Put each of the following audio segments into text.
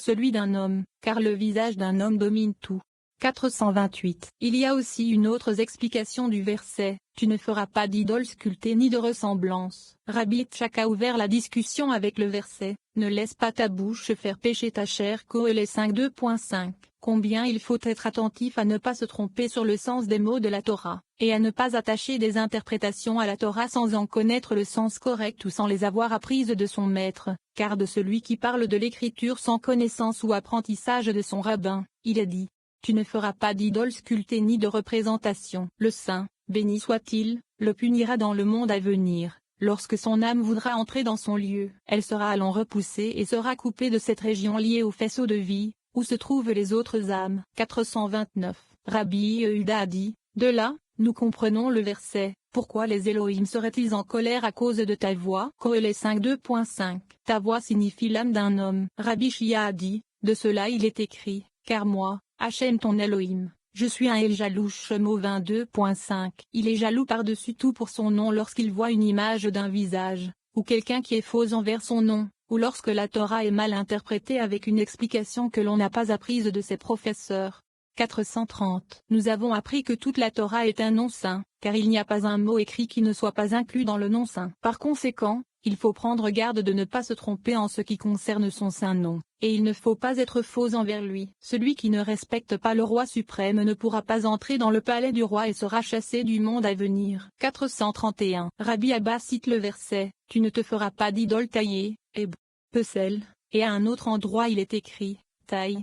celui d'un homme, car le visage d'un homme domine tout. 428. Il y a aussi une autre explication du verset, tu ne feras pas d'idole sculptée ni de ressemblance. Rabbi Yitzhak a ouvert la discussion avec le verset, ne laisse pas ta bouche faire pécher ta chair. Koheleth 5:2.5. Combien il faut être attentif à ne pas se tromper sur le sens des mots de la Torah, et à ne pas attacher des interprétations à la Torah sans en connaître le sens correct ou sans les avoir apprises de son maître, car de celui qui parle de l'écriture sans connaissance ou apprentissage de son rabbin, il est dit, tu ne feras pas d'idole sculptée ni de représentation. Le saint, béni soit-il, le punira dans le monde à venir. Lorsque son âme voudra entrer dans son lieu, elle sera alors repoussée et sera coupée de cette région liée au faisceau de vie, où se trouvent les autres âmes. 429. Rabbi Yehuda a dit, de là, nous comprenons le verset, pourquoi les Elohim seraient-ils en colère à cause de ta voix? Koheleth 5:2.5. Ta voix signifie l'âme d'un homme. Rabbi Shia a dit, de cela il est écrit, car moi, Hachem ton Elohim, je suis un El jaloux. Shemo 22.5. Il est jaloux par-dessus tout pour son nom lorsqu'il voit une image d'un visage, ou quelqu'un qui est faux envers son nom, ou lorsque la Torah est mal interprétée avec une explication que l'on n'a pas apprise de ses professeurs. 430. Nous avons appris que toute la Torah est un nom saint, car il n'y a pas un mot écrit qui ne soit pas inclus dans le nom saint. Par conséquent, il faut prendre garde de ne pas se tromper en ce qui concerne son saint nom, et il ne faut pas être faux envers lui. Celui qui ne respecte pas le roi suprême ne pourra pas entrer dans le palais du roi et sera chassé du monde à venir. 431. Rabbi Abba cite le verset, tu ne te feras pas d'idole taillée, Pesel, et à un autre endroit il est écrit, taille,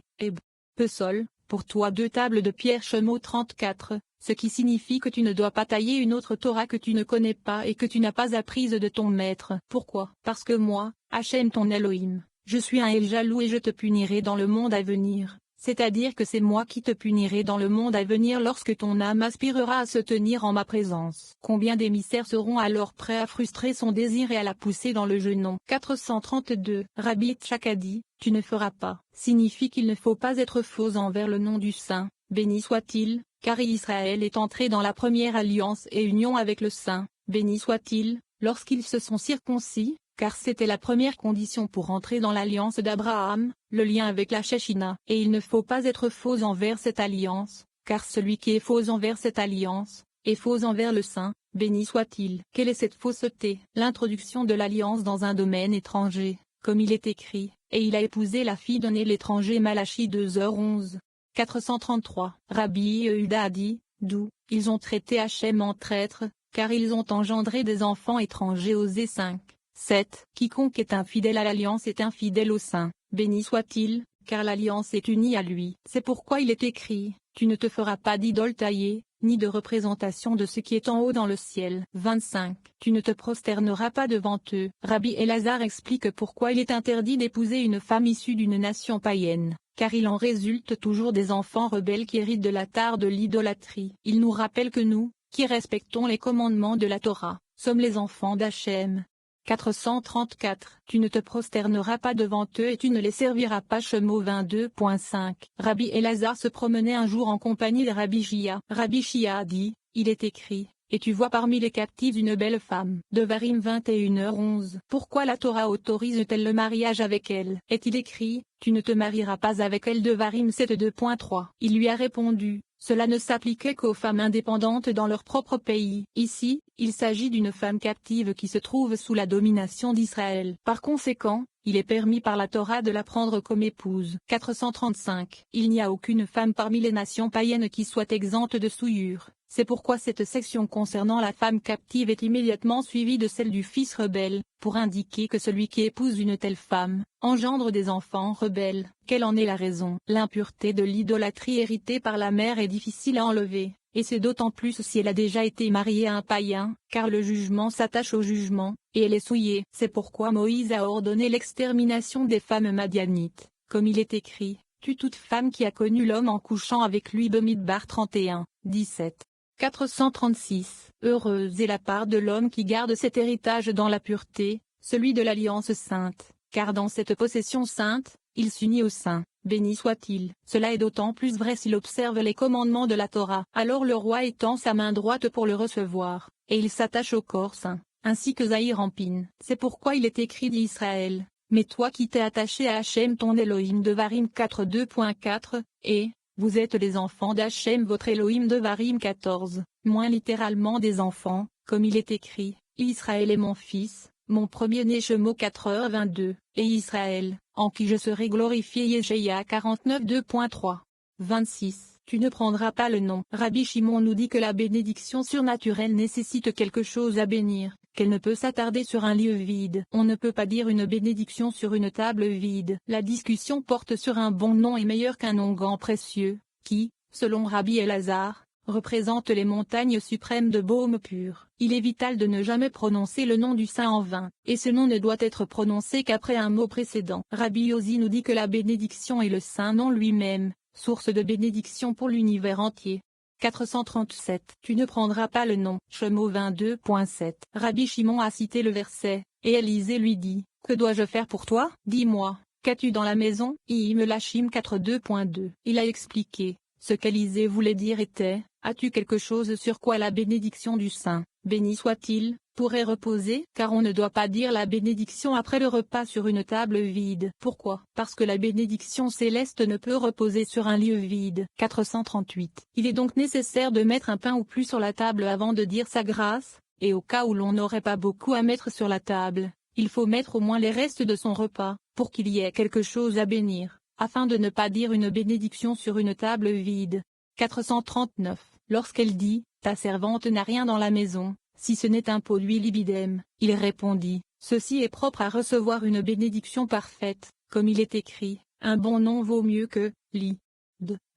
Pesol, pour toi 2 tables de pierre. Shemo 34, ce qui signifie que tu ne dois pas tailler une autre Torah que tu ne connais pas et que tu n'as pas apprise de ton maître. Pourquoi? Parce que moi, Hachem ton Elohim, je suis un El jaloux et je te punirai dans le monde à venir. C'est-à-dire que c'est moi qui te punirai dans le monde à venir lorsque ton âme aspirera à se tenir en ma présence. Combien d'émissaires seront alors prêts à frustrer son désir et à la pousser dans le genou? 432. Rabbi Yitzhak a dit, tu ne feras pas, signifie qu'il ne faut pas être faux envers le nom du Saint, béni soit-il, car Israël est entré dans la première alliance et union avec le Saint, béni soit-il, lorsqu'ils se sont circoncis, car c'était la première condition pour entrer dans l'alliance d'Abraham, le lien avec la Shechina. Et il ne faut pas être faux envers cette alliance, car celui qui est faux envers cette alliance, est faux envers le Saint, béni soit-il. Quelle est cette fausseté? L'introduction de l'alliance dans un domaine étranger, comme il est écrit, et il a épousé la fille d'un l'étranger. Malachie 2h11. 433. Rabbi Yehuda a dit, d'où, ils ont traité Hachem en traître, car ils ont engendré des enfants étrangers. Osée 5. 7. Quiconque est infidèle à l'alliance est infidèle au Saint, béni soit-il, car l'alliance est unie à lui. C'est pourquoi il est écrit, tu ne te feras pas d'idole taillée, ni de représentation de ce qui est en haut dans le ciel. 25. Tu ne te prosterneras pas devant eux. Rabbi Elazar explique pourquoi il est interdit d'épouser une femme issue d'une nation païenne, car il en résulte toujours des enfants rebelles qui héritent de la tare de l'idolâtrie. Il nous rappelle que nous, qui respectons les commandements de la Torah, sommes les enfants d'Hachem. 434. Tu ne te prosterneras pas devant eux et tu ne les serviras pas. Shemo 22.5. Rabbi Elazar se promenait un jour en compagnie de Rabbi Shia. Rabbi Shia a dit, il est écrit, et tu vois parmi les captifs une belle femme. Devarim 21h11. Pourquoi la Torah autorise-t-elle le mariage avec elle? Est-il écrit, tu ne te marieras pas avec elle? Devarim 7:2.3. Il lui a répondu, cela ne s'appliquait qu'aux femmes indépendantes dans leur propre pays. Ici, il s'agit d'une femme captive qui se trouve sous la domination d'Israël. Par conséquent, il est permis par la Torah de la prendre comme épouse. 435. Il n'y a aucune femme parmi les nations païennes qui soit exempte de souillure. C'est pourquoi cette section concernant la femme captive est immédiatement suivie de celle du fils rebelle, pour indiquer que celui qui épouse une telle femme, engendre des enfants rebelles. Quelle en est la raison? L'impureté de l'idolâtrie héritée par la mère est difficile à enlever, et c'est d'autant plus si elle a déjà été mariée à un païen, car le jugement s'attache au jugement, et elle est souillée. C'est pourquoi Moïse a ordonné l'extermination des femmes madianites, comme il est écrit, tue toute femme qui a connu l'homme en couchant avec lui. Bamidbar 31, 17. 436. Heureuse est la part de l'homme qui garde cet héritage dans la pureté, celui de l'alliance sainte, car dans cette possession sainte, il s'unit au Saint, béni soit-il. Cela est d'autant plus vrai s'il observe les commandements de la Torah. Alors le roi étend sa main droite pour le recevoir, et il s'attache au corps saint, ainsi que Zahir Ampin. C'est pourquoi il est écrit d'Israël, mais toi qui t'es attaché à Hachem ton Elohim Devarim 4.2.4, et, vous êtes les enfants d'Hachem votre Elohim Devarim 14, moins littéralement des enfants, comme il est écrit, Israël est mon fils, mon premier-né Shemo 4h22, et Israël, en qui je serai glorifié Yeshaïa 49 2.3. 26. Tu ne prendras pas le nom. Rabbi Shimon nous dit que la bénédiction surnaturelle nécessite quelque chose à bénir, qu'elle ne peut s'attarder sur un lieu vide. On ne peut pas dire une bénédiction sur une table vide. La discussion porte sur un bon nom est meilleur qu'un onguent précieux, qui, selon Rabbi Elazar, représente les montagnes suprêmes de baume pur. Il est vital de ne jamais prononcer le nom du saint en vain, et ce nom ne doit être prononcé qu'après un mot précédent. Rabbi Yossi nous dit que la bénédiction est le saint nom lui-même, source de bénédiction pour l'univers entier. 437. Tu ne prendras pas le nom. Shemo 22.7. Rabbi Shimon a cité le verset, et Élisée lui dit, que dois-je faire pour toi? Dis-moi, qu'as-tu dans la maison? Melachim 4.2. Il a expliqué. Ce qu'Élisée voulait dire était, as-tu quelque chose sur quoi la bénédiction du Saint, béni soit-il, pourrait reposer? Car on ne doit pas dire la bénédiction après le repas sur une table vide. Pourquoi? Parce que la bénédiction céleste ne peut reposer sur un lieu vide. 438. Il est donc nécessaire de mettre un pain ou plus sur la table avant de dire sa grâce, et au cas où l'on n'aurait pas beaucoup à mettre sur la table, il faut mettre au moins les restes de son repas, pour qu'il y ait quelque chose à bénir, afin de ne pas dire une bénédiction sur une table vide. 439. Lorsqu'elle dit, ta servante n'a rien dans la maison, si ce n'est un pot d'huile ibidem, il répondit, ceci est propre à recevoir une bénédiction parfaite, comme il est écrit, un bon nom vaut mieux que,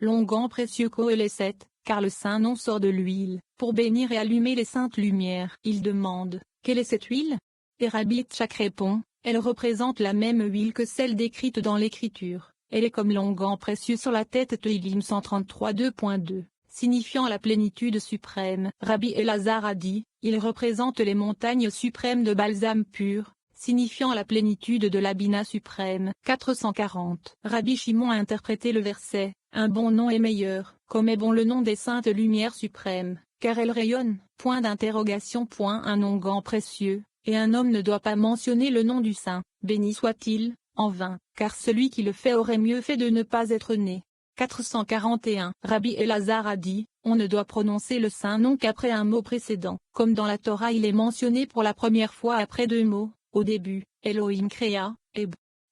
l'onguent précieux Kohéleset, car le saint nom sort de l'huile, pour bénir et allumer les saintes lumières. Il demande, quelle est cette huile? Et Rabbi Tchak répond, elle représente la même huile que celle décrite dans l'Écriture, elle est comme l'onguent précieux sur la tête Tehillim 133 2.2. Signifiant la plénitude suprême. Rabbi Elazar a dit, il représente les montagnes suprêmes de balsame pur, signifiant la plénitude de la Bina suprême. 440. Rabbi Shimon a interprété le verset, un bon nom est meilleur, comme est bon le nom des saintes lumières suprêmes, car elles rayonnent. Point d'interrogation. Un onguent précieux, et un homme ne doit pas mentionner le nom du saint, béni soit-il, en vain, car celui qui le fait aurait mieux fait de ne pas être né. 441. Rabbi Elazar a dit, on ne doit prononcer le saint nom qu'après un mot précédent. Comme dans la Torah il est mentionné pour la première fois après deux mots, au début, Elohim créa, et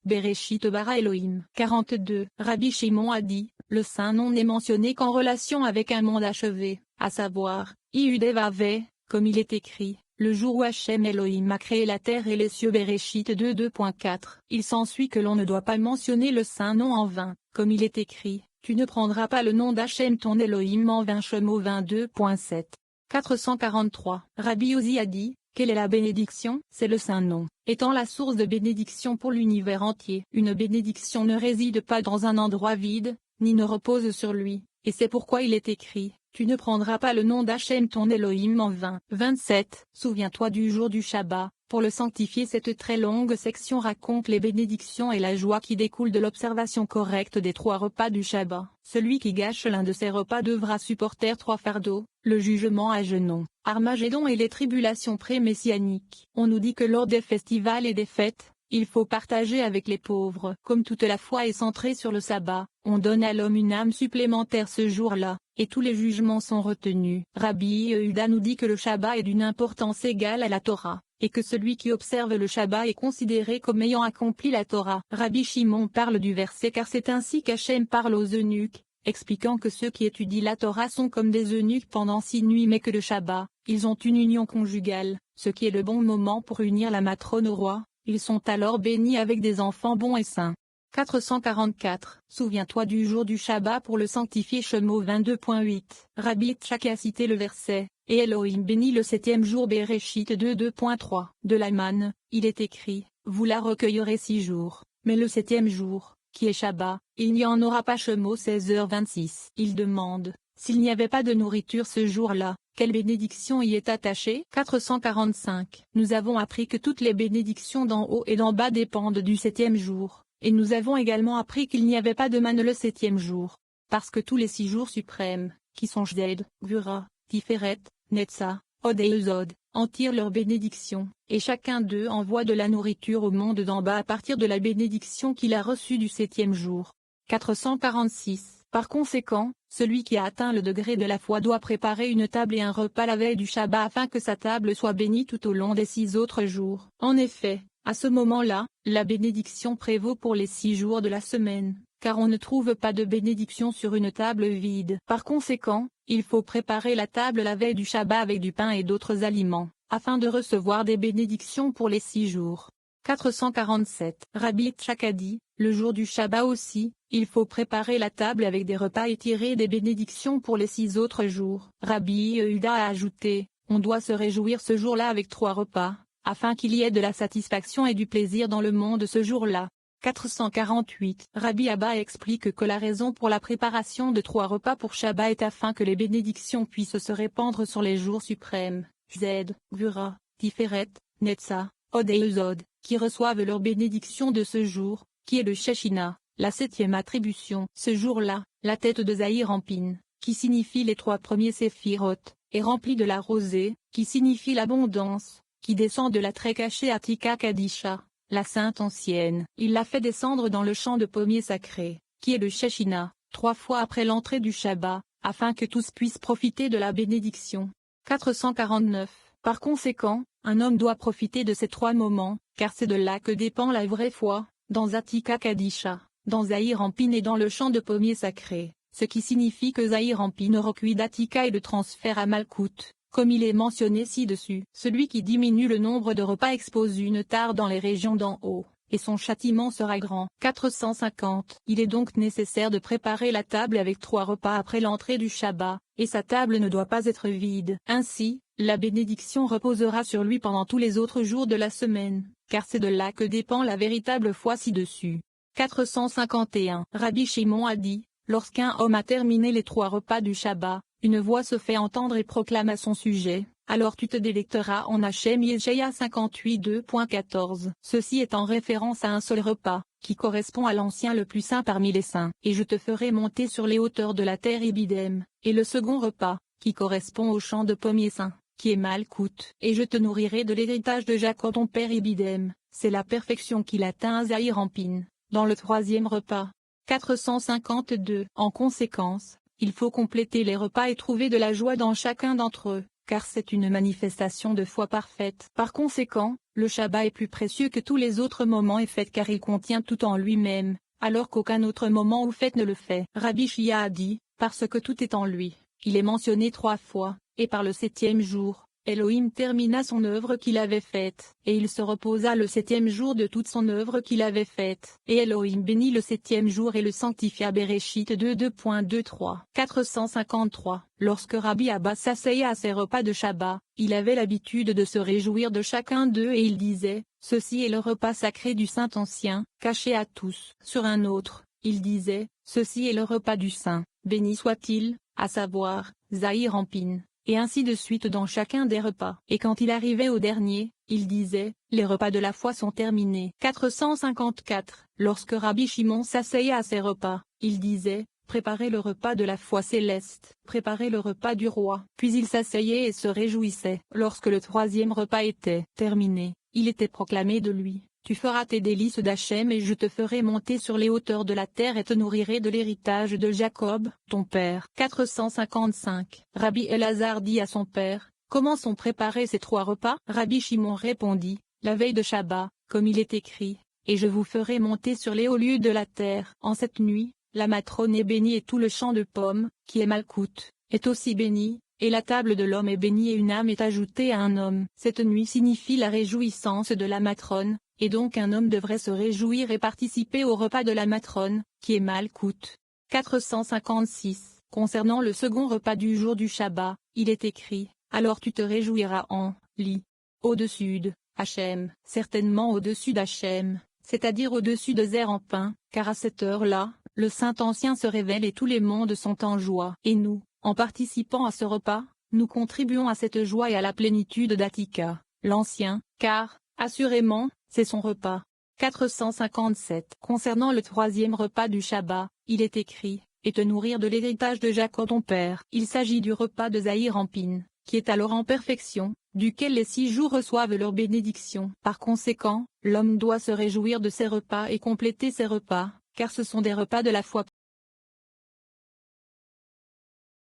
Bereshit bara Elohim. 42. Rabbi Shimon a dit, le saint nom n'est mentionné qu'en relation avec un monde achevé, à savoir, Iudevave, comme il est écrit, le jour où Hachem Elohim a créé la terre et les cieux Bereshit 2.4. Il s'ensuit que l'on ne doit pas mentionner le saint nom en vain, comme il est écrit. Tu ne prendras pas le nom d'Hachem ton Elohim en vain. Shemo 22.7. 443. Rabbi Yossi a dit, quelle est la bénédiction? C'est le saint nom, étant la source de bénédiction pour l'univers entier. Une bénédiction ne réside pas dans un endroit vide, ni ne repose sur lui, et c'est pourquoi il est écrit, tu ne prendras pas le nom d'Hachem ton Elohim en vain. 27. Souviens-toi du jour du Shabbat. Pour le sanctifier, cette très longue section raconte les bénédictions et la joie qui découlent de l'observation correcte des 3 repas du Shabbat. Celui qui gâche l'un de ces repas devra supporter 3 fardeaux, le jugement à genoux, Armagédon et les tribulations pré-messianiques. On nous dit que lors des festivals et des fêtes, il faut partager avec les pauvres. Comme toute la foi est centrée sur le sabbat, on donne à l'homme une âme supplémentaire ce jour-là, et tous les jugements sont retenus. Rabbi Yehuda nous dit que le Shabbat est d'une importance égale à la Torah, et que celui qui observe le Shabbat est considéré comme ayant accompli la Torah. Rabbi Shimon parle du verset car c'est ainsi qu'Hachem parle aux eunuques, expliquant que ceux qui étudient la Torah sont comme des eunuques pendant 6 nuits mais que le Shabbat, ils ont une union conjugale, ce qui est le bon moment pour unir la matrone au roi. Ils sont alors bénis avec des enfants bons et saints. 444. Souviens-toi du jour du Shabbat pour le sanctifier. Shemo 22.8. Rabbi Tchak a cité le verset, et Elohim bénit le 7e jour Bereshit 2.3. De la manne, il est écrit, vous la recueillerez 6 jours, mais le 7e jour, qui est Shabbat, il n'y en aura pas. Shemo 16h26. Il demande, s'il n'y avait pas de nourriture ce jour-là, quelle bénédiction y est attachée? 445. Nous avons appris que toutes les bénédictions d'en haut et d'en bas dépendent du 7e jour, et nous avons également appris qu'il n'y avait pas de manne le 7e jour, parce que tous les 6 jours suprêmes, qui sont Jded, Gvura, Tiferet, Netza, Od et Ezod, en tirent leur bénédiction, et chacun d'eux envoie de la nourriture au monde d'en bas à partir de la bénédiction qu'il a reçue du 7e jour. 446. Par conséquent, celui qui a atteint le degré de la foi doit préparer une table et un repas la veille du Shabbat afin que sa table soit bénie tout au long des 6 autres jours. En effet, à ce moment-là, la bénédiction prévaut pour les 6 jours de la semaine, car on ne trouve pas de bénédiction sur une table vide. Par conséquent, il faut préparer la table la veille du Shabbat avec du pain et d'autres aliments, afin de recevoir des bénédictions pour les 6 jours. 447. Rabbi Yitzhak a dit, le jour du Shabbat aussi, il faut préparer la table avec des repas et tirer des bénédictions pour les 6 autres jours. Rabbi Yehuda a ajouté, on doit se réjouir ce jour-là avec 3 repas, afin qu'il y ait de la satisfaction et du plaisir dans le monde ce jour-là. 448. Rabbi Abba explique que la raison pour la préparation de 3 repas pour Shabbat est afin que les bénédictions puissent se répandre sur les jours suprêmes, Zed, Gvura, Tiferet, Netza, Od et Uzod, qui reçoivent leur bénédiction de ce jour, qui est le Shechina, la 7e attribution. Ce jour-là, la tête de Zahir Ampin, qui signifie les 3 premiers séphiroth, est remplie de la rosée, qui signifie l'abondance, qui descend de la très cachée Atika Kadisha, la sainte ancienne. Il la fait descendre dans le champ de pommiers sacré, qui est le Shechina, 3 fois après l'entrée du Shabbat, afin que tous puissent profiter de la bénédiction. 449. Par conséquent, un homme doit profiter de ces 3 moments, car c'est de là que dépend la vraie foi, dans Atika Kadisha, dans Zahir Ampin et dans le champ de pommiers sacré, ce qui signifie que Zahir Ampin recueille d'Atika et le transfère à Malkout, comme il est mentionné ci-dessus. Celui qui diminue le nombre de repas expose une tare dans les régions d'en haut, et son châtiment sera grand. 450. Il est donc nécessaire de préparer la table avec 3 repas après l'entrée du Shabbat, et sa table ne doit pas être vide. Ainsi, la bénédiction reposera sur lui pendant tous les autres jours de la semaine, car c'est de là que dépend la véritable foi ci-dessus. 451. Rabbi Shimon a dit, lorsqu'un homme a terminé les 3 repas du Shabbat, une voix se fait entendre et proclame à son sujet, alors tu te délecteras en Hachem. Yeshaïa 58 2.14. Ceci est en référence à un seul repas, qui correspond à l'ancien le plus saint parmi les saints. Et je te ferai monter sur les hauteurs de la terre Ibidem. Et le second repas, qui correspond au champ de pommiers saints, qui est Malkout. Et je te nourrirai de l'héritage de Jacob ton père Ibidem. C'est la perfection qu'il atteint à Zahir Ampin, dans le 3e repas. 452. En conséquence, il faut compléter les repas et trouver de la joie dans chacun d'entre eux, car c'est une manifestation de foi parfaite. Par conséquent, le Shabbat est plus précieux que tous les autres moments et fêtes car il contient tout en lui-même, alors qu'aucun autre moment ou fête ne le fait. Rabbi Shia a dit, parce que tout est en lui, il est mentionné 3 fois, et par le 7e jour, Elohim termina son œuvre qu'il avait faite, et il se reposa le 7e jour de toute son œuvre qu'il avait faite. Et Elohim bénit le 7e jour et le sanctifia. Bereshit 2.2.3. 453. Lorsque Rabbi Abba s'asseyait à ses repas de Shabbat, il avait l'habitude de se réjouir de chacun d'eux et il disait, ceci est le repas sacré du Saint Ancien, caché à tous. Sur un autre, il disait, ceci est le repas du Saint, béni soit-il, à savoir, Zahir Ampin. Et ainsi de suite dans chacun des repas. Et quand il arrivait au dernier, il disait, les repas de la foi sont terminés. 454. Lorsque Rabbi Shimon s'asseyait à ses repas, il disait, préparez le repas de la foi céleste, préparez le repas du roi. Puis il s'asseyait et se réjouissait. Lorsque le 3e repas était terminé, il était proclamé de lui. Tu feras tes délices d'Hachem et je te ferai monter sur les hauteurs de la terre et te nourrirai de l'héritage de Jacob, ton père. 455. Rabbi Elazar dit à son père, comment sont préparés ces 3 repas? Rabbi Shimon répondit, la veille de Shabbat, comme il est écrit, et je vous ferai monter sur les hauts lieux de la terre. En cette nuit, la matrone est bénie et tout le champ de pommes, qui est Malkout, est aussi béni, et la table de l'homme est bénie et une âme est ajoutée à un homme. Cette nuit signifie la réjouissance de la matrone. Et donc un homme devrait se réjouir et participer au repas de la matrone, qui est Malkout. 456. Concernant le second repas du jour du Shabbat, il est écrit, alors tu te réjouiras en lit. Au-dessus de Hachem, certainement au-dessus d'Hachem, c'est-à-dire au-dessus de Zahir Ampin, car à cette heure-là, le Saint Ancien se révèle et tous les mondes sont en joie. Et nous, en participant à ce repas, nous contribuons à cette joie et à la plénitude d'Atika, l'Ancien, car, assurément, c'est son repas. 457. Concernant le 3e repas du Shabbat, il est écrit, et te nourrir de l'héritage de Jacob ton père. Il s'agit du repas de Zahir Ampin, qui est alors en perfection, duquel les 6 jours reçoivent leur bénédiction. Par conséquent, l'homme doit se réjouir de ses repas et compléter ses repas, car ce sont des repas de la foi